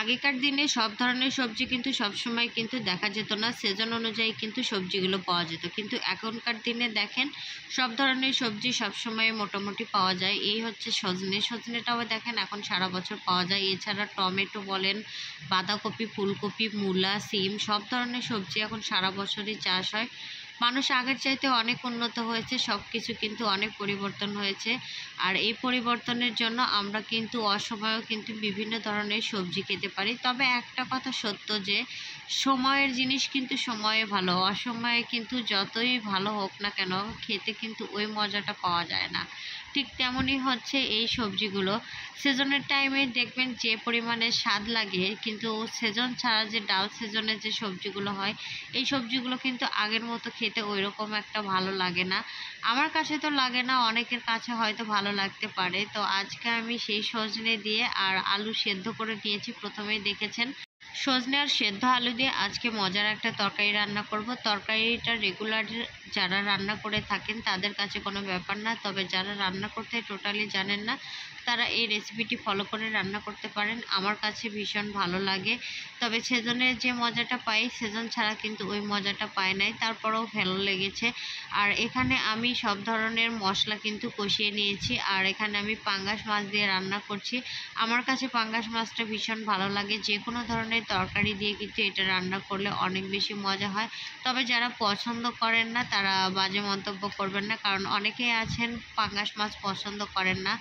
আগেকার দিনে সব ধরনের সবজি কিন্তু সবসময় কিন্তু দেখা যেত না, সিজন অনুযায়ী কিন্তু সবজিগুলো পাওয়া যেত। কিন্তু এখনকার দিনে দেখেন সব ধরনের সবজি সবসময় মোটামুটি পাওয়া যায়। এই হচ্ছে সজনেটাও দেখেন এখন সারা বছর পাওয়া যায়। এছাড়া টমেটো বলেন, বাঁধাকপি, ফুলকপি, মূলা, সিম সব ধরনের সবজি এখন সারা বছরই চাষ হয়। মানুষ আগের চাইতে অনেক উন্নত হয়েছে, সব কিছু কিন্তু অনেক পরিবর্তন হয়েছে। আর এই পরিবর্তনের জন্য আমরা কিন্তু অসময়েও কিন্তু বিভিন্ন ধরনের সবজি খেতে পারি। তবে একটা কথা সত্য যে সময়ের জিনিস কিন্তু সময়ে ভালো, অসময়ে কিন্তু যতই ভালো হোক না কেন খেতে কিন্তু ওই মজাটা পাওয়া যায় না। ঠিক তেমনই হচ্ছে এই সবজিগুলো সিজনের টাইমে দেখবেন যে পরিমাণে স্বাদ লাগে, কিন্তু সিজন ছাড়া যে ডাল সিজনের যে সবজিগুলো হয় এই সবজিগুলো কিন্তু আগের মতো খেতে ওইরকম একটা ভালো লাগে না। আমার কাছে তো লাগে না, অনেকের কাছে হয়তো ভালো লাগতে পারে। তো আজকে আমি সেই সজনে দিয়ে আর আলু সেদ্ধ করে নিয়েছি, প্রথমেই দেখেছেন। সজনে আর সেদ্ধ আলু দিয়ে আজকে মজার একটা তরকারি রান্না করব। তরকারিটা রেগুলার যারা রান্না করে থাকেন তাদের কাছে কোনো ব্যাপার না, তবে যারা রান্না করতে টোটালি জানেন না তারা এই রেসিপিটি ফলো করে রান্না করতে পারেন। আমার কাছে ভীষণ ভালো লাগে। তবে সেজনের যে মজাটা পাই সেজন ছাড়া কিন্তু ওই মজাটা পাই নাই, তারপরেও ভালো লেগেছে। আর এখানে আমি সব ধরনের মশলা কিন্তু কষিয়ে নিয়েছি। আর এখানে আমি পাঙ্গাস মাছ দিয়ে রান্না করছি। আমার কাছে পাঙ্গাস মাছটা ভীষণ ভালো লাগে। যে কোনো ধরনের তরকারি দিয়ে কিন্তু এটা রান্না করলে অনেক বেশি মজা হয়। তবে যারা পছন্দ করেন না তারা বাজে মন্তব্য করবেন না, কারণ অনেকেই আছেন পাঙ্গাস মাছ পছন্দ করেন না।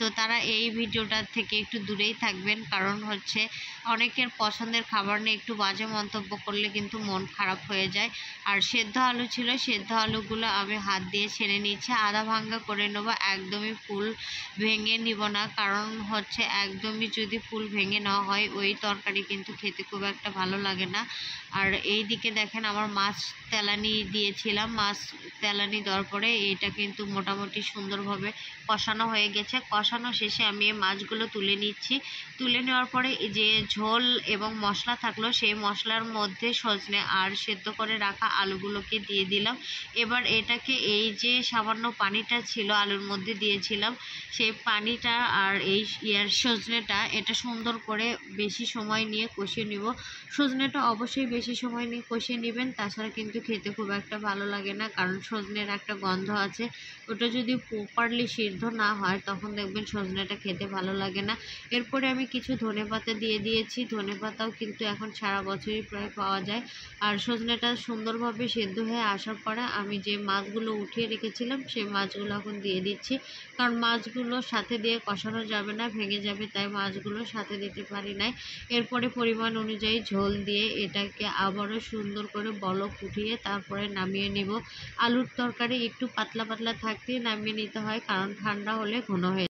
তো তারা এই ভিডিওটা থেকে একটু দূরেই থাকবেন, কারণ হচ্ছে অনেকের পছন্দের খাবার নিয়ে একটু বাজে মন্তব্য করলে কিন্তু মন খারাপ হয়ে যায়। আর সেদ্ধ আলু ছিল, সেদ্ধ আলুগুলো আমি হাত দিয়ে ছেড়ে নিচ্ছি, আধা ভাঙ্গা করে নেবো, একদমই ফুল ভেঙে নিব না। কারণ হচ্ছে একদমই যদি ফুল ভেঙে নেওয়া হয় ওই তরকারি কিন্তু খেতে খুব একটা ভালো লাগে না। আর এই দিকে দেখেন আমার মাছ তেলানি দিয়েছিলাম, মাছ তেলানি দেওয়ার পরে এটা কিন্তু মোটামুটি সুন্দরভাবে কষানো হয়ে গেছে। কষানো শেষে আমি এই মাছগুলো তুলে নিচ্ছি। তুলে নেওয়ার পরে যে ঝোল এবং মশলা থাকলো সেই মশলার মধ্যে সজনে আর সেদ্ধ করে রাখা আলুগুলোকে দিয়ে দিলাম। এবার এটাকে এই যে সামান্য পানিটা ছিল আলুর মধ্যে দিয়েছিলাম সেই পানিটা আর এই সজনেটা এটা সুন্দর করে বেশি সময় নিয়ে কষিয়ে নিব। সজনেটা অবশ্যই বেশি সময় নিয়ে কষিয়ে নেবেন, তাছাড়া কিন্তু খেতে খুব একটা ভালো লাগে না, কারণ সজনের একটা গন্ধ আছে। ওটা যদি প্রপারলি সিদ্ধ না হয় তখন দেখবেন সজনেটা খেতে ভালো লাগে না। এরপরে আমি কিছু ধনেপাতা দিয়ে দিয়েছি। ধনেপাতাও কিন্তু এখন সারা বছরই প্রায় পাওয়া যায়। আর সজনেটা সুন্দরভাবে সেদ্ধ হয়ে আসার পরে আমি যে মাছগুলো উঠিয়ে রেখেছিলাম সেই মাছগুলো এখন দিয়ে দিচ্ছি, কারণ মাছগুলো সাথে দিয়ে কষানো যাবে না, ভেঙে যাবে, তাই মাছগুলো সাথে দিতে পারি নাই। এরপরে পরিমাণ অনুযায়ী ঝোল দিয়ে এটাকে আবারও সুন্দর করে বলক উঠিয়ে তারপরে নামিয়ে নেব। আলুর তরকারি একটু পাতলা পাতলা থাকতেই নামিয়ে নিতে হয়, কারণ ঠান্ডা হলে ঘন হয়ে